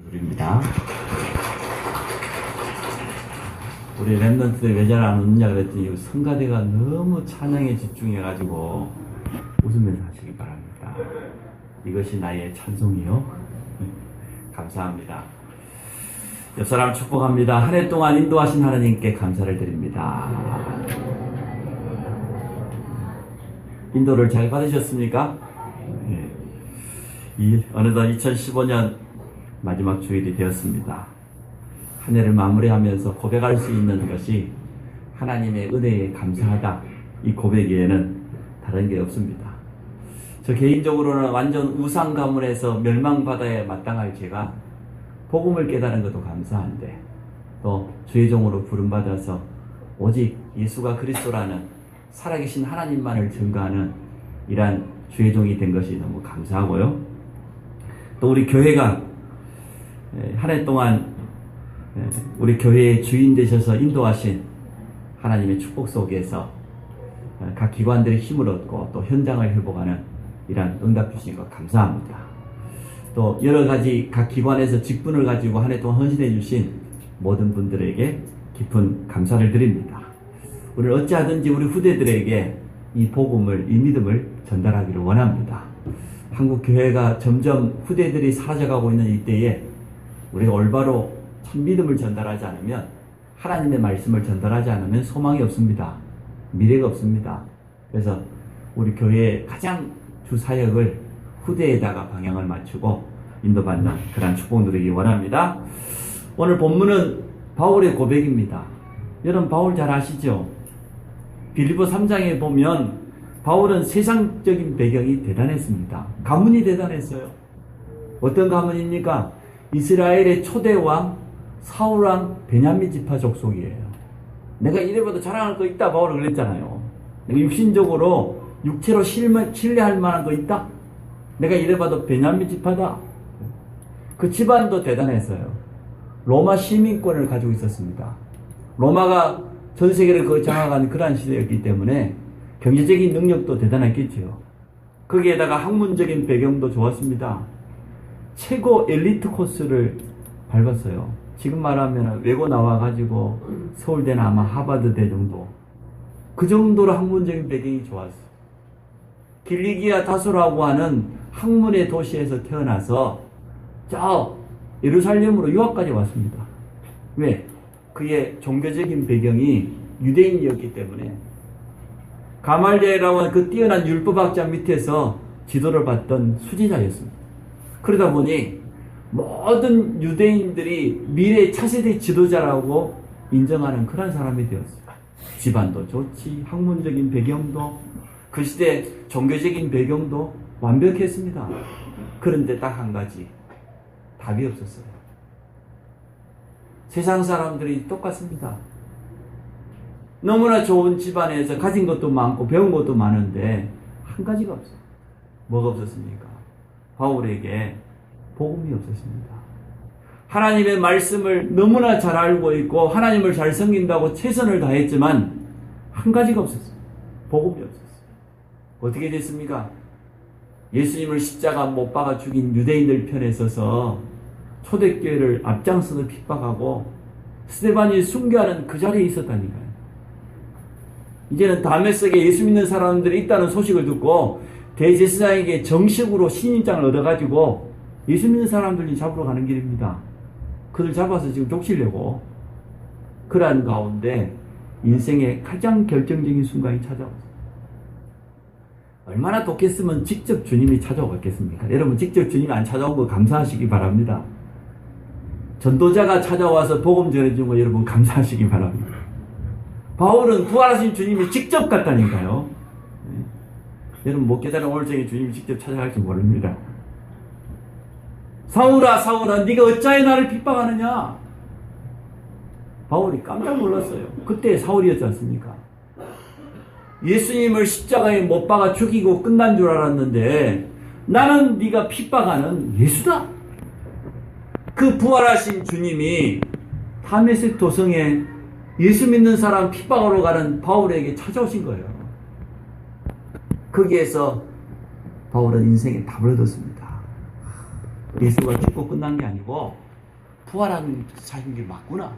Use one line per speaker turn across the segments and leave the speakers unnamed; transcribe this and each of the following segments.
드립니다. 우리 랩런트들 왜 잘 안 웃느냐 그랬더니 성가대가 너무 찬양에 집중해가지고 웃으면서 하시기 바랍니다. 이것이 나의 찬송이요. 감사합니다. 옆 사람 축복합니다. 한 해 동안 인도하신 하나님께 감사를 드립니다. 인도를 잘 받으셨습니까? 어느덧 2015년 마지막 주일이 되었습니다. 한 해를 마무리하면서 고백할 수 있는 것이 하나님의 은혜에 감사하다. 이 고백 외에는 다른 게 없습니다. 저 개인적으로는 완전 우상 가문에서 멸망바다에 마땅할 제가 복음을 깨달은 것도 감사한데 또 주의 종으로 부름받아서 오직 예수가 그리스도라는 살아계신 하나님만을 증거하는 이러한 주의 종이 된 것이 너무 감사하고요. 또 우리 교회가 한 해 동안 우리 교회의 주인 되셔서 인도하신 하나님의 축복 속에서 각 기관들이 힘을 얻고 또 현장을 회복하는 이러한 응답 주신 것 감사합니다. 또 여러 가지 각 기관에서 직분을 가지고 한 해 동안 헌신해 주신 모든 분들에게 깊은 감사를 드립니다. 우리 어찌하든지 우리 후대들에게 이 복음을, 이 믿음을 전달하기를 원합니다. 한국 교회가 점점 후대들이 사라져가고 있는 이때에 우리가 올바로 참 믿음을 전달하지 않으면, 하나님의 말씀을 전달하지 않으면 소망이 없습니다. 미래가 없습니다. 그래서 우리 교회의 가장 주 사역을 후대에다가 방향을 맞추고 인도받는 그런 축복 누리기 원합니다. 오늘 본문은 바울의 고백입니다. 여러분 바울 잘 아시죠? 빌립보 3장에 보면 바울은 세상적인 배경이 대단했습니다. 가문이 대단했어요. 어떤 가문입니까? 이스라엘의 초대왕 사울왕 베냐민 지파 족속이에요. 내가 이래봐도 자랑할 거 있다 바울은 그랬잖아요. 내가 육신적으로 육체로 신뢰할 만한 거 있다? 내가 이래봐도 베냐민 지파다. 그 집안도 대단했어요. 로마 시민권을 가지고 있었습니다. 로마가 전 세계를 장악한 그러한 시대였기 때문에 경제적인 능력도 대단했겠죠. 거기에다가 학문적인 배경도 좋았습니다. 최고 엘리트 코스를 밟았어요. 지금 말하면 외고 나와가지고 서울대나 아마 하버드대 정도. 그 정도로 학문적인 배경이 좋았어요. 길리기아 다소라고 하는 학문의 도시에서 태어나서 저 예루살렘으로 유학까지 왔습니다. 왜? 그의 종교적인 배경이 유대인이었기 때문에. 가말리엘이라고 하는 그 뛰어난 율법학자 밑에서 지도를 받던 수지자였습니다. 그러다 보니 모든 유대인들이 미래 차세대 지도자라고 인정하는 그런 사람이 되었어요. 집안도 좋지, 학문적인 배경도, 그 시대 종교적인 배경도 완벽했습니다. 그런데 딱 한 가지, 답이 없었어요. 세상 사람들이 똑같습니다. 너무나 좋은 집안에서 가진 것도 많고 배운 것도 많은데 한 가지가 없어요. 뭐가 없었습니까? 바울에게 복음이 없었습니다. 하나님의 말씀을 너무나 잘 알고 있고 하나님을 잘 섬긴다고 최선을 다했지만 한 가지가 없었어요. 복음이 없었어요. 어떻게 됐습니까? 예수님을 십자가 못 박아 죽인 유대인들 편에 서서 초대교회를 앞장서서 핍박하고 스데반이 순교하는 그 자리에 있었다니까요. 이제는 다메섹에 예수 믿는 사람들이 있다는 소식을 듣고 대제사장에게 정식으로 신임장을 얻어가지고 예수 믿는 사람들이 잡으러 가는 길입니다. 그들 잡아서 지금 족치려고. 그러한 가운데 인생의 가장 결정적인 순간이 찾아왔어요. 얼마나 독했으면 직접 주님이 찾아오겠습니까? 여러분 직접 주님이 안 찾아온 거 감사하시기 바랍니다. 전도자가 찾아와서 복음 전해준 거 여러분 감사하시기 바랍니다. 바울은 부활하신 주님이 직접 갔다니까요. 여러분 못 깨달은 오늘 저녁에 주님이 직접 찾아갈지 모릅니다. 사울아 사울아 네가 어찌하여 나를 핍박하느냐. 바울이 깜짝 놀랐어요. 그때 사울이었지 않습니까? 예수님을 십자가에 못 박아 죽이고 끝난 줄 알았는데 나는 네가 핍박하는 예수다. 그 부활하신 주님이 다메섹 도성에 예수 믿는 사람 핍박하러 가는 바울에게 찾아오신 거예요. 거기에서 바울은 인생에 답을 얻었습니다. 예수가 죽고 끝난 게 아니고 부활한 사신 게 맞구나.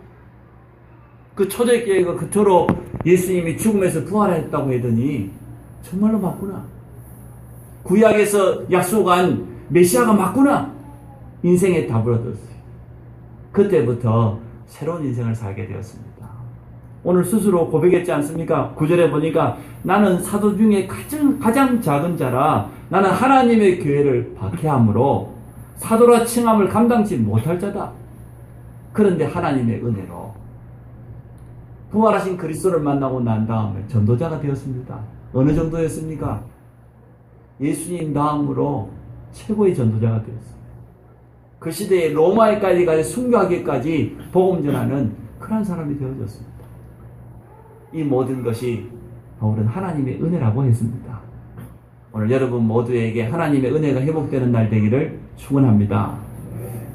그 초대교회가 그토록 예수님이 죽음에서 부활했다고 하더니 정말로 맞구나. 구약에서 약속한 메시아가 맞구나. 인생의 답을 얻었어요. 그때부터 새로운 인생을 살게 되었습니다. 오늘 스스로 고백했지 않습니까? 9절에 보니까 나는 사도 중에 가장 작은 자라 나는 하나님의 교회를 박해함으로 사도라 칭함을 감당치 못할 자다. 그런데 하나님의 은혜로 부활하신 그리스도를 만나고 난 다음에 전도자가 되었습니다. 어느 정도였습니까? 예수님 다음으로 최고의 전도자가 되었습니다. 그 시대에 로마에까지 가서 순교하기까지 복음 전하는 그런 사람이 되어졌습니다. 이 모든 것이 바울은 하나님의 은혜라고 했습니다. 오늘 여러분 모두에게 하나님의 은혜가 회복되는 날 되기를 축원합니다.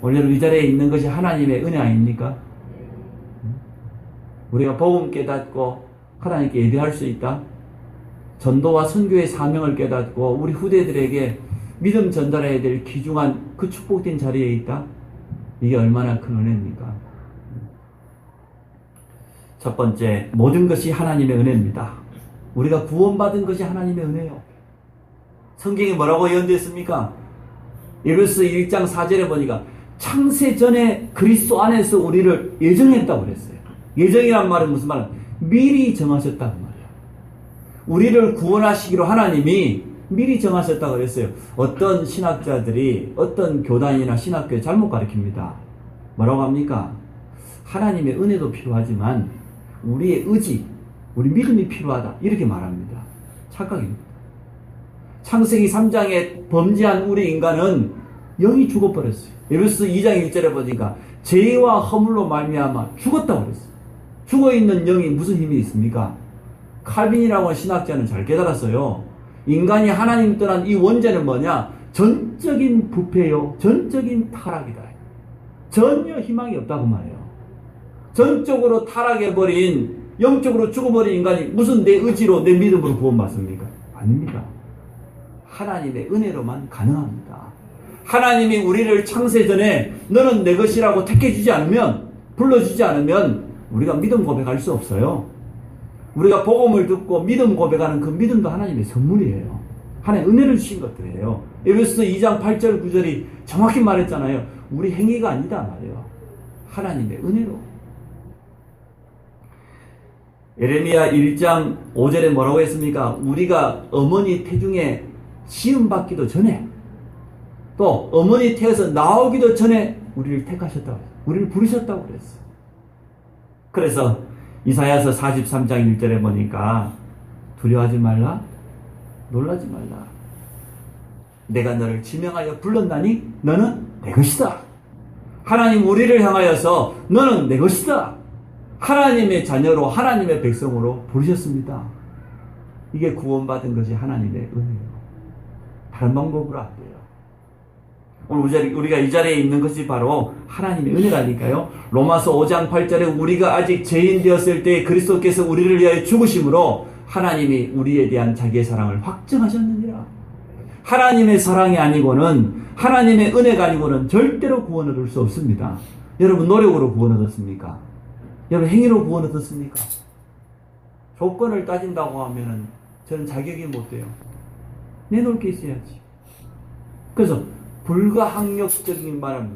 오늘 여러분 이 자리에 있는 것이 하나님의 은혜 아닙니까? 우리가 복음 깨닫고 하나님께 예배할 수 있다. 전도와 선교의 사명을 깨닫고 우리 후대들에게 믿음 전달해야 될 귀중한 그 축복된 자리에 있다. 이게 얼마나 큰 은혜입니까? 첫 번째, 모든 것이 하나님의 은혜입니다. 우리가 구원받은 것이 하나님의 은혜요. 성경이 뭐라고 예언됐습니까? 에베소 1장 4절에 보니까 창세 전에 그리스도 안에서 우리를 예정했다고 그랬어요. 예정이란 말은 무슨 말이야? 미리 정하셨다고 말이야. 우리를 구원하시기로 하나님이 미리 정하셨다고 그랬어요. 어떤 신학자들이 어떤 교단이나 신학교에 잘못 가르칩니다. 뭐라고 합니까? 하나님의 은혜도 필요하지만 우리의 의지, 우리 믿음이 필요하다. 이렇게 말합니다. 착각입니다. 창세기 3장에 범죄한 우리 인간은 영이 죽어버렸어요. 에베소 2장 1절에 보니까 죄와 허물로 말미암아 죽었다고 그랬어요. 죽어있는 영이 무슨 힘이 있습니까? 칼빈이라고 하는 신학자는 잘 깨달았어요. 인간이 하나님 떠난 이 원죄는 뭐냐? 전적인 부패요. 전적인 타락이다. 전혀 희망이 없다고 말해요. 전적으로 타락해버린, 영적으로 죽어버린 인간이 무슨 내 의지로, 내 믿음으로 구원받습니까? 아닙니다. 하나님의 은혜로만 가능합니다. 하나님이 우리를 창세전에 너는 내 것이라고 택해주지 않으면, 불러주지 않으면 우리가 믿음 고백할 수 없어요. 우리가 복음을 듣고 믿음 고백하는 그 믿음도 하나님의 선물이에요. 하나님의 은혜를 주신 것들이에요. 에베소서 2장 8절 9절이 정확히 말했잖아요. 우리 행위가 아니다 말이에요. 하나님의 은혜로. 예레미야 1장 5절에 뭐라고 했습니까? 우리가 어머니 태중에 시음받기도 전에 또 어머니 태에서 나오기도 전에 우리를 택하셨다고, 우리를 부르셨다고 그랬어요. 그래서 이사야서 43장 1절에 보니까 두려워하지 말라, 놀라지 말라. 내가 너를 지명하여 불렀나니 너는 내 것이다. 하나님 우리를 향하여서 너는 내 것이다. 하나님의 자녀로, 하나님의 백성으로 부르셨습니다. 이게 구원받은 것이 하나님의 은혜예요. 다른 방법으로 안 돼요. 오늘 우리가 이 자리에 있는 것이 바로 하나님의 은혜라니까요. 로마서 5장 8절에 우리가 아직 죄인 되었을 때 그리스도께서 우리를 위하여 죽으심으로 하나님이 우리에 대한 자기의 사랑을 확증하셨느니라. 하나님의 사랑이 아니고는, 하나님의 은혜가 아니고는 절대로 구원 얻을 수 없습니다. 여러분 노력으로 구원 얻었습니까? 여러분 행위로 구원 얻었습니까? 조건을 따진다고 하면은 저는 자격이 못 돼요. 내놓을 게 있어야지. 그래서 불가항력적인 말은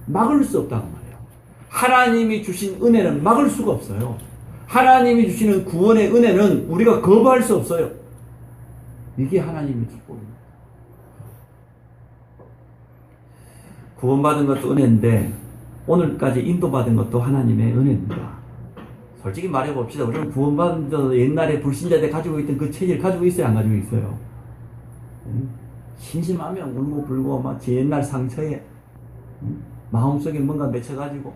막을 수 없다고 말해요. 하나님이 주신 은혜는 막을 수가 없어요. 하나님이 주시는 구원의 은혜는 우리가 거부할 수 없어요. 이게 하나님의 축복입니다. 구원받은 것도 은혜인데 오늘까지 인도받은 것도 하나님의 은혜입니다. 솔직히 말해봅시다. 우리는 구원받은 저 옛날에 불신자 때 가지고 있던 그 체질 가지고 있어요? 안 가지고 있어요? 심심하면 울고 불고 막 제 옛날 상처에 마음속에 뭔가 맺혀가지고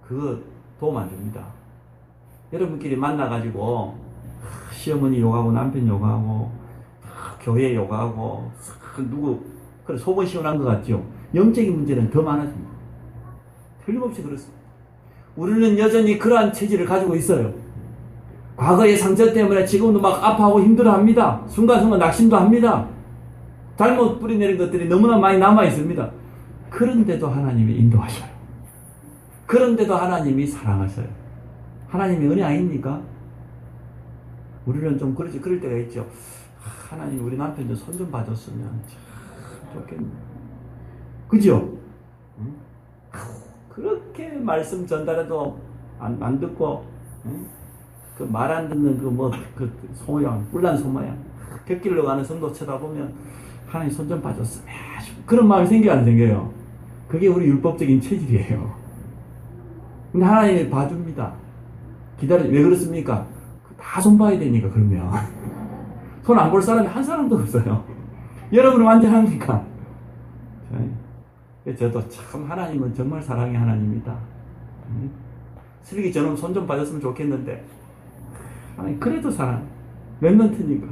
그거 도움 안 됩니다. 여러분끼리 만나가지고 시어머니 욕하고 남편 욕하고 교회 욕하고 누구 그래 속은 시원한 것 같죠? 영적인 문제는 더 많아집니다. 틀림없이 그렇습니다. 우리는 여전히 그러한 체질을 가지고 있어요. 과거의 상처 때문에 지금도 막 아파하고 힘들어합니다. 순간순간 낙심도 합니다. 잘못 뿌리내린 것들이 너무나 많이 남아 있습니다. 그런데도 하나님이 인도하셔요. 그런데도 하나님이 사랑하셔요. 하나님의 은혜 아닙니까? 우리는 좀 그럴 때가 있죠. 하나님 우리 남편 좀 손 좀 봐줬으면 참 좋겠네. 그죠? 응? 그렇게 말씀 전달해도 안 듣고, 응? 그 말 안 듣는 그 소모양, 뿔난 소모양, 곁길로 가는 성도 쳐다보면 하나님 손 좀 봐줬으면, 그런 마음이 생겨요, 안 생겨요? 그게 우리 율법적인 체질이에요. 근데 하나님이 봐줍니다. 왜 그렇습니까? 다 손 봐야 되니까, 그러면. 손 안 볼 사람이 한 사람도 없어요. 여러분은 완전합니까? 저도 참 하나님은 정말 사랑의 하나님이다. 슬기 저놈 손 좀 봐줬으면 좋겠는데, 하나님 그래도 사랑. 랩런트니까.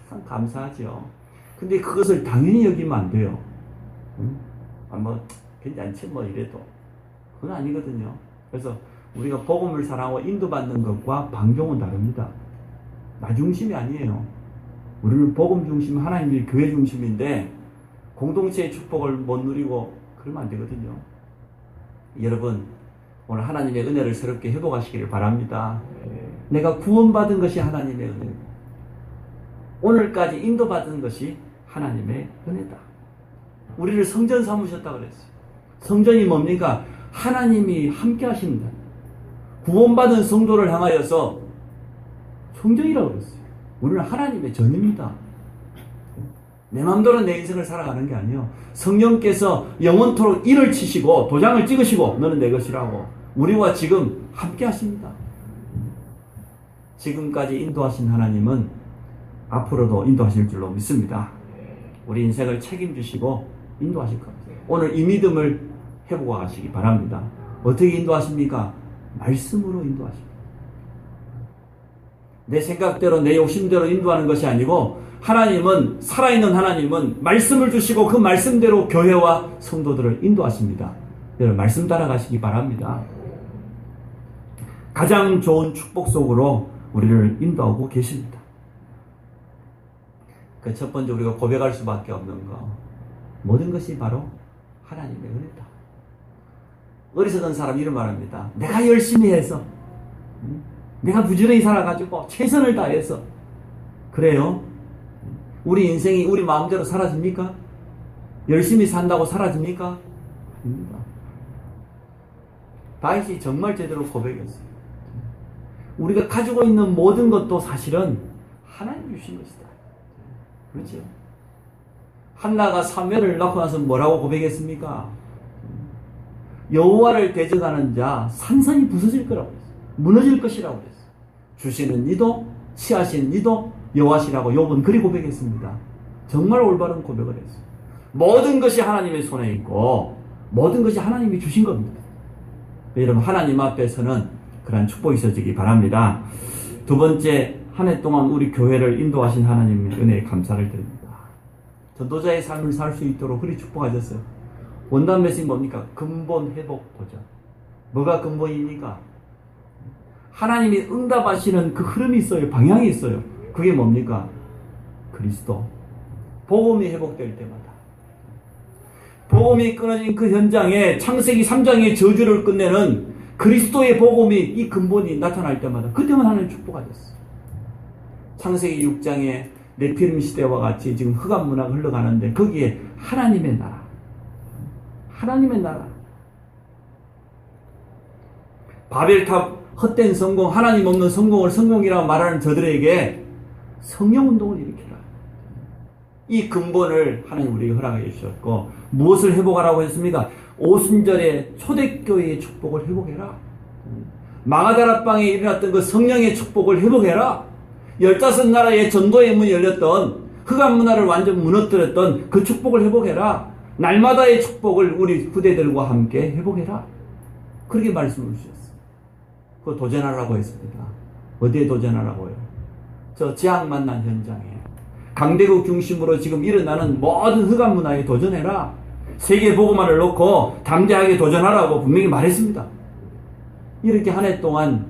참 감사하죠. 근데 그것을 당연히 여기면 안 돼요. 괜찮지 이래도. 그건 아니거든요. 그래서 우리가 복음을 사랑하고 인도받는 것과 방종은 다릅니다. 나 중심이 아니에요. 우리는 복음 중심, 하나님이 교회 중심인데 공동체의 축복을 못 누리고 그러면 안 되거든요. 여러분, 오늘 하나님의 은혜를 새롭게 회복하시기를 바랍니다. 내가 구원받은 것이 하나님의 은혜입니다. 오늘까지 인도받은 것이 하나님의 은혜다. 우리를 성전 삼으셨다고 그랬어요. 성전이 뭡니까? 하나님이 함께 하십니다. 구원받은 성도를 향하여서 성전이라고 그랬어요. 우리는 하나님의 전입니다. 내 마음대로 내 인생을 살아가는 게 아니에요. 성령께서 영원토록 일을 치시고 도장을 찍으시고 너는 내 것이라고 우리와 지금 함께 하십니다. 지금까지 인도하신 하나님은 앞으로도 인도하실 줄로 믿습니다. 우리 인생을 책임지시고 인도하실 겁니다. 오늘 이 믿음을 회복하시기 바랍니다. 어떻게 인도하십니까? 말씀으로 인도하십니다. 내 생각대로 내 욕심대로 인도하는 것이 아니고 하나님은, 살아있는 하나님은 말씀을 주시고 그 말씀대로 교회와 성도들을 인도하십니다. 여러분 말씀 따라가시기 바랍니다. 가장 좋은 축복 속으로 우리를 인도하고 계십니다. 그 첫 번째 우리가 고백할 수밖에 없는 거, 모든 것이 바로 하나님의 은혜다. 어리석은 사람 이런 말합니다. 내가 열심히 해서, 내가 부지런히 살아가지고 최선을 다해서. 그래요? 우리 인생이 우리 마음대로 사라집니까? 열심히 산다고 사라집니까? 아닙니다. 다윗이 정말 제대로 고백했어요. 우리가 가지고 있는 모든 것도 사실은 하나님 주신 것이다. 그렇죠? 한나가 사무엘을 낳고 나서 뭐라고 고백했습니까? 여호와를 대적하는 자 산산이 부서질 거라고 했어요. 무너질 것이라고 했어요. 주시는 이도 취하신 이도 여호와시라고 욥은 그리 고백했습니다. 정말 올바른 고백을 했어요. 모든 것이 하나님의 손에 있고 모든 것이 하나님이 주신 겁니다. 여러분 하나님 앞에서는 그러한 축복이 있어지기 바랍니다. 두 번째, 한 해 동안 우리 교회를 인도하신 하나님의 은혜에 감사를 드립니다. 전도자의 삶을 살 수 있도록 그리 축복하셨어요. 원단 메시지 뭡니까? 근본 회복 도전. 뭐가 근본입니까? 하나님이 응답하시는 그 흐름이 있어요. 방향이 있어요. 그게 뭡니까? 그리스도. 복음이 회복될 때마다. 복음이 끊어진 그 현장에 창세기 3장의 저주를 끝내는 그리스도의 복음이 이 근본이 나타날 때마다 그때만 하나님 축복하셨어요. 창세기 6장에 네피림 시대와 같이 지금 흑암 문화가 흘러가는데 거기에 하나님의 나라. 하나님의 나라. 바벨탑 헛된 성공, 하나님 없는 성공을 성공이라고 말하는 저들에게 성령운동을 일으키라. 이 근본을 하나님 우리에게 허락해 주셨고 무엇을 회복하라고 했습니까? 오순절에 초대교회의 축복을 회복해라. 마가다라방에 일어났던 그 성령의 축복을 회복해라. 15나라의 전도의 문이 열렸던 흑암 문화를 완전 무너뜨렸던 그 축복을 회복해라. 날마다의 축복을 우리 후대들과 함께 회복해라. 그렇게 말씀을 주셨어요. 그거 도전하라고 했습니다. 어디에 도전하라고요? 저 재앙 만난 현장에 강대국 중심으로 지금 일어나는 모든 흑암 문화에 도전해라. 세계 복음화를 놓고 담대하게 도전하라고 분명히 말했습니다. 이렇게 한 해 동안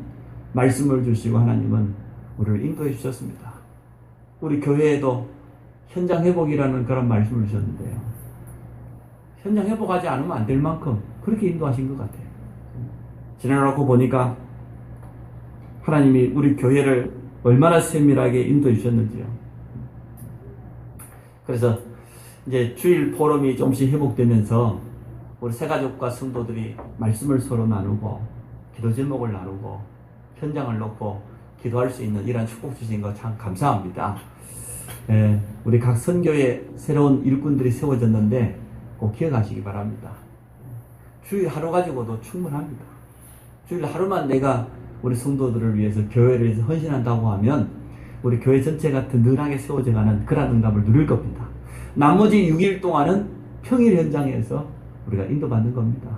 말씀을 주시고 하나님은 우리를 인도해 주셨습니다. 우리 교회에도 현장 회복이라는 그런 말씀을 주셨는데요. 현장 회복하지 않으면 안 될 만큼 그렇게 인도하신 것 같아요. 지나놓고 보니까 하나님이 우리 교회를 얼마나 세밀하게 인도해 주셨는지요. 그래서 이제 주일 포럼이 조금씩 회복되면서 우리 새가족과 성도들이 말씀을 서로 나누고 기도 제목을 나누고 현장을 놓고 기도할 수 있는 이러한 축복 주신 거 참 감사합니다. 우리 각 선교에 새로운 일꾼들이 세워졌는데 꼭 기억하시기 바랍니다. 주일 하루 가지고도 충분합니다. 주일 하루만 내가 우리 성도들을 위해서 교회를 위해서 헌신한다고 하면 우리 교회 전체가 든든하게 세워져가는 그런 응답을 누릴 겁니다. 나머지 6일 동안은 평일 현장에서 우리가 인도받는 겁니다.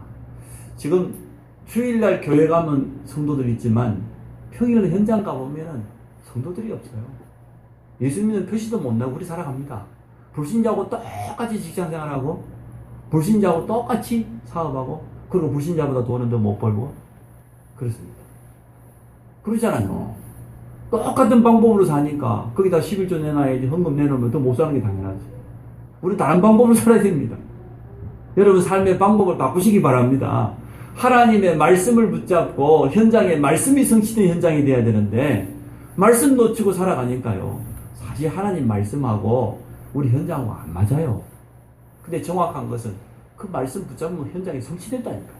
지금 주일날 교회 가면 성도들이 있지만 평일 현장 가보면 성도들이 없어요. 예수 믿는 표시도 못 나고 우리 살아갑니다. 불신자하고 똑같이 직장생활하고 불신자하고 똑같이 사업하고 그리고 불신자보다 돈은 더 못 벌고 그렇습니다. 그러잖아요. 똑같은 방법으로 사니까 거기다 11조 내놔야지 헌금 내놓으면 더 못 사는 게 당연하지. 우리 다른 방법으로 살아야 됩니다. 여러분 삶의 방법을 바꾸시기 바랍니다. 하나님의 말씀을 붙잡고 현장에 말씀이 성취된 현장이 돼야 되는데 말씀 놓치고 살아가니까요. 사실 하나님 말씀하고 우리 현장하고 안 맞아요. 근데 정확한 것은 그 말씀 붙잡으면 현장이 성취된다니까요.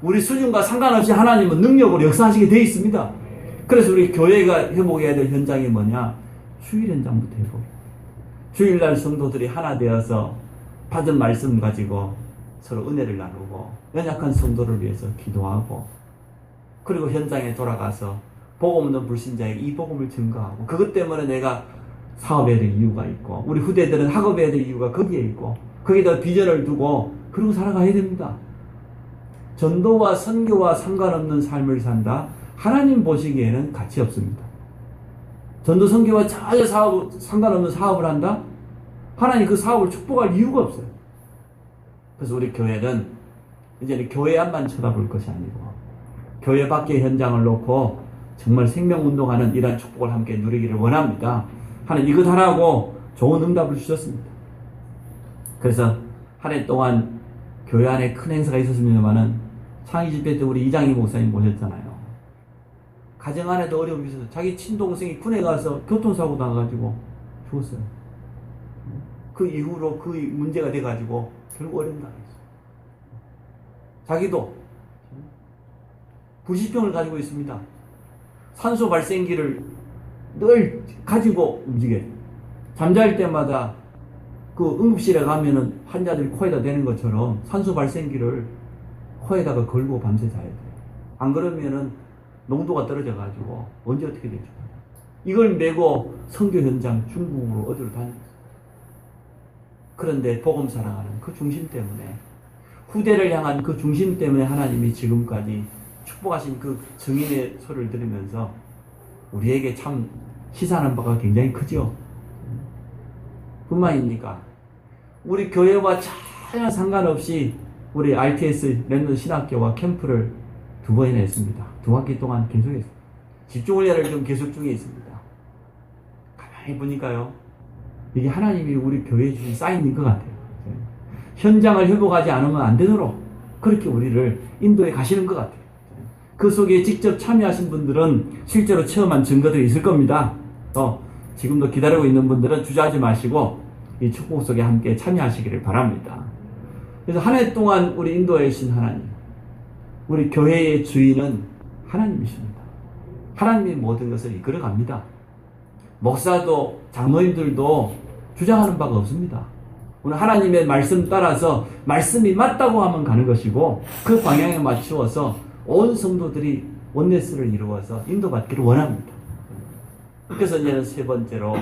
우리 수준과 상관없이 하나님은 능력으로 역사하시게 되어 있습니다. 그래서 우리 교회가 회복해야 될 현장이 뭐냐? 주일 현장부터 회복. 주일날 성도들이 하나 되어서 받은 말씀 가지고 서로 은혜를 나누고 연약한 성도를 위해서 기도하고 그리고 현장에 돌아가서 복음 없는 불신자에게 이 복음을 증거하고 그것 때문에 내가 사업해야 될 이유가 있고 우리 후대들은 학업해야 될 이유가 거기에 있고 거기다 비전을 두고 그러고 살아가야 됩니다. 전도와 선교와 상관없는 삶을 산다? 하나님 보시기에는 가치 없습니다. 전도 선교와 전혀 상관없는 사업을 한다? 하나님 그 사업을 축복할 이유가 없어요. 그래서 우리 교회는 이제는 교회 안만 쳐다볼 것이 아니고 교회 밖의 현장을 놓고 정말 생명운동하는 이러한 축복을 함께 누리기를 원합니다. 하나님 이것 하라고 좋은 응답을 주셨습니다. 그래서 한 해 동안 교회 안에 큰 행사가 있었습니다만은 창의 집회 때 우리 이장희 목사님 모셨잖아요. 가정 안에도 어려움이 있어서 자기 친동생이 군에 가서 교통사고 나가지고 죽었어요. 그 이후로 그 문제가 돼가지고 결국 어려움 당했어요. 자기도 불시병을 가지고 있습니다. 산소 발생기를 늘 가지고 움직여요. 잠잘 때마다 그 응급실에 가면은 환자들이 코에다 대는 것처럼 산소 발생기를 코에다가 걸고 밤새 자야 돼요. 안 그러면은 농도가 떨어져가지고 언제 어떻게 될지 몰라요. 이걸 메고 선교 현장 중국으로 어디로 다녔어요. 그런데 복음 사랑하는 그 중심 때문에 후대를 향한 그 중심 때문에 하나님이 지금까지 축복하신 그 증인의 소리를 들으면서 우리에게 참 시사하는 바가 굉장히 크죠. 뿐만입니까? 우리 교회와 전혀 상관없이 우리 RTS 랜던 신학교와 캠프를 2번이나 했습니다. 2학기 동안 계속했습니다. 집중훈련을 좀 계속 중에 있습니다. 가만히 보니까요. 이게 하나님이 우리 교회에 주신 사인인 것 같아요. 현장을 회복하지 않으면 안 되도록 그렇게 우리를 인도해 가시는 것 같아요. 그 속에 직접 참여하신 분들은 실제로 체험한 증거들이 있을 겁니다. 또 지금도 기다리고 있는 분들은 주저하지 마시고 이 축복 속에 함께 참여하시기를 바랍니다. 그래서 한 해 동안 우리 인도해 주신 하나님, 우리 교회의 주인은 하나님이십니다. 하나님이 모든 것을 이끌어갑니다. 목사도 장로님들도 주장하는 바가 없습니다. 오늘 하나님의 말씀 따라서 말씀이 맞다고 하면 가는 것이고 그 방향에 맞추어서 온 성도들이 원네스를 이루어서 인도받기를 원합니다. 그래서 이제는 세 번째로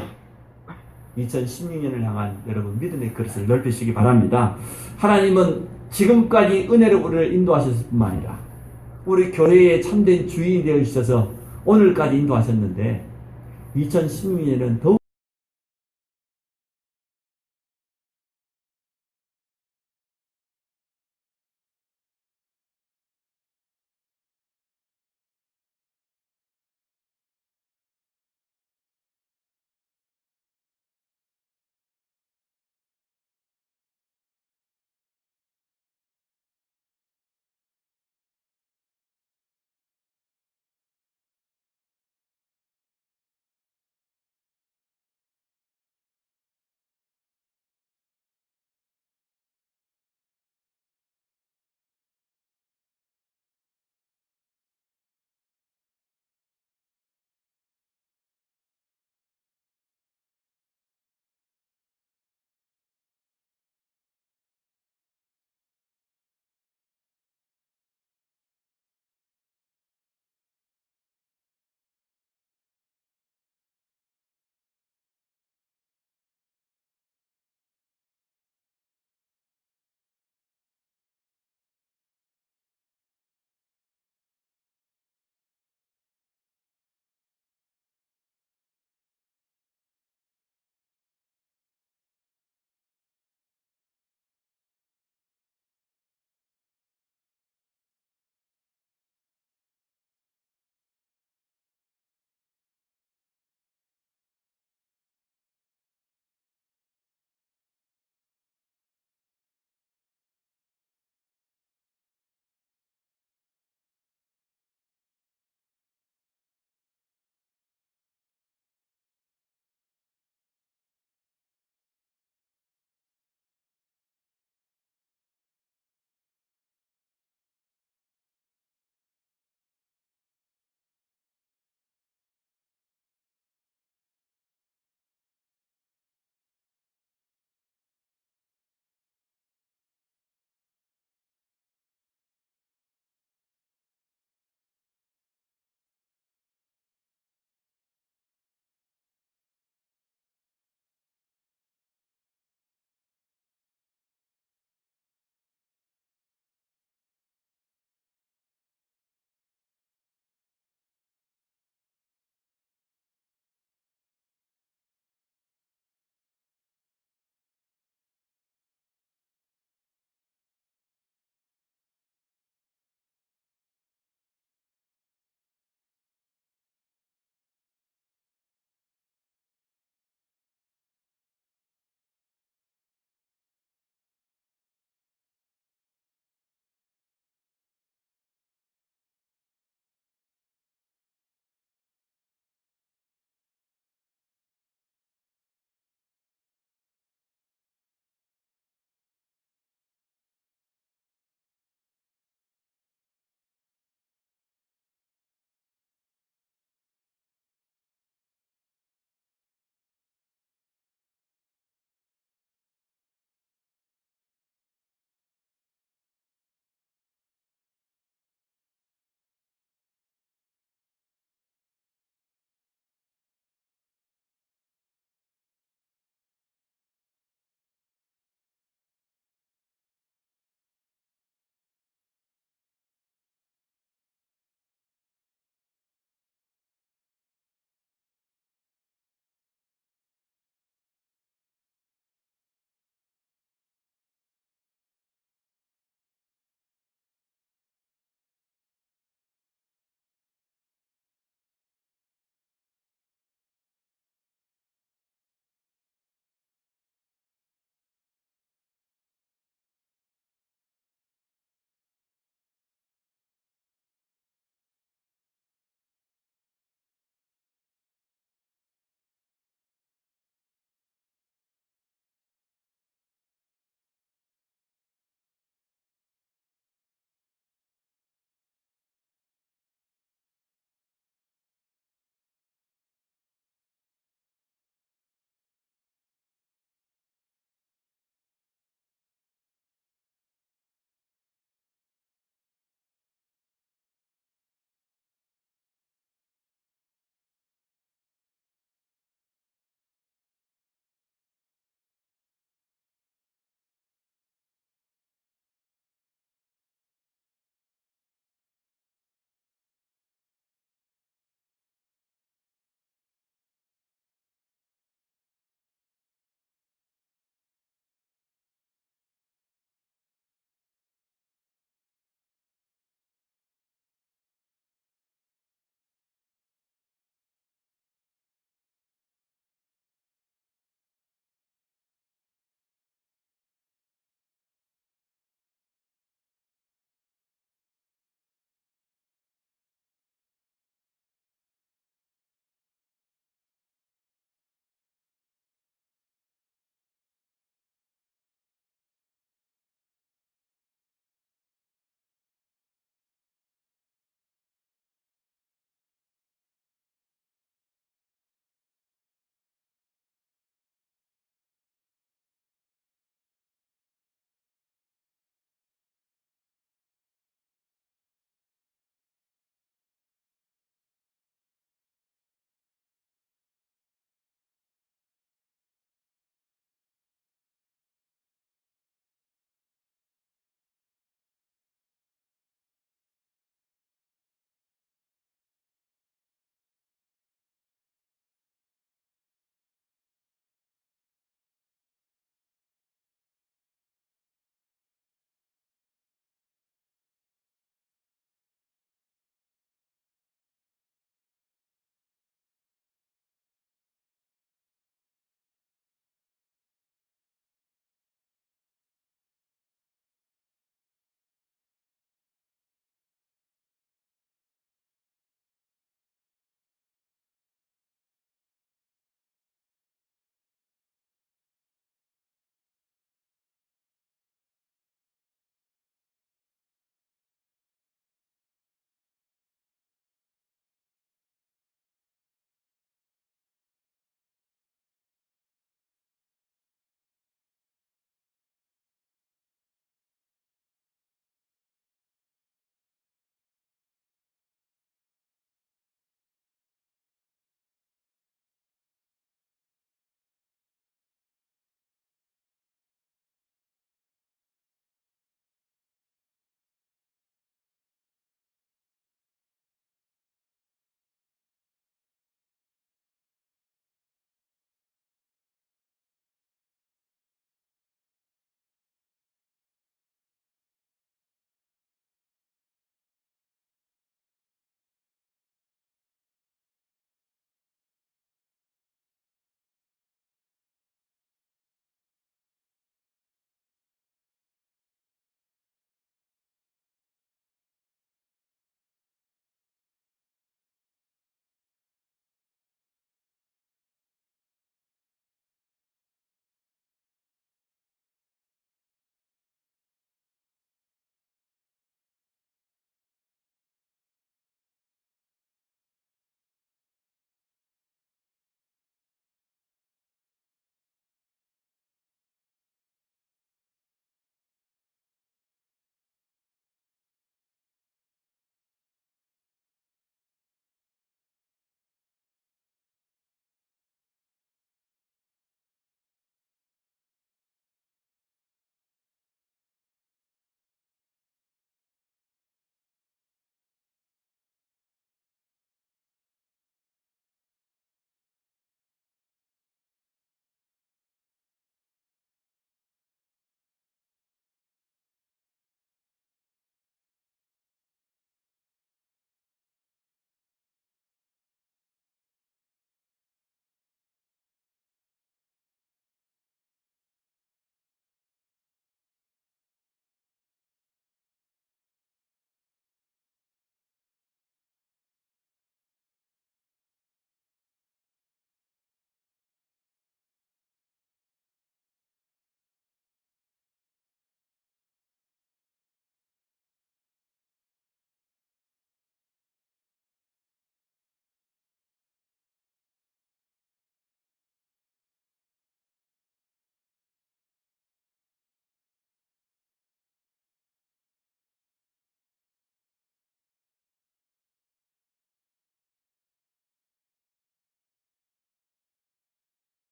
2016년을 향한 여러분 믿음의 그릇을 넓히시기 바랍니다. 하나님은 지금까지 은혜로 우리를 인도하셨을 뿐만 아니라 우리 교회의 참된 주인이 되어 주셔서 오늘까지 인도하셨는데 2016년에는 더욱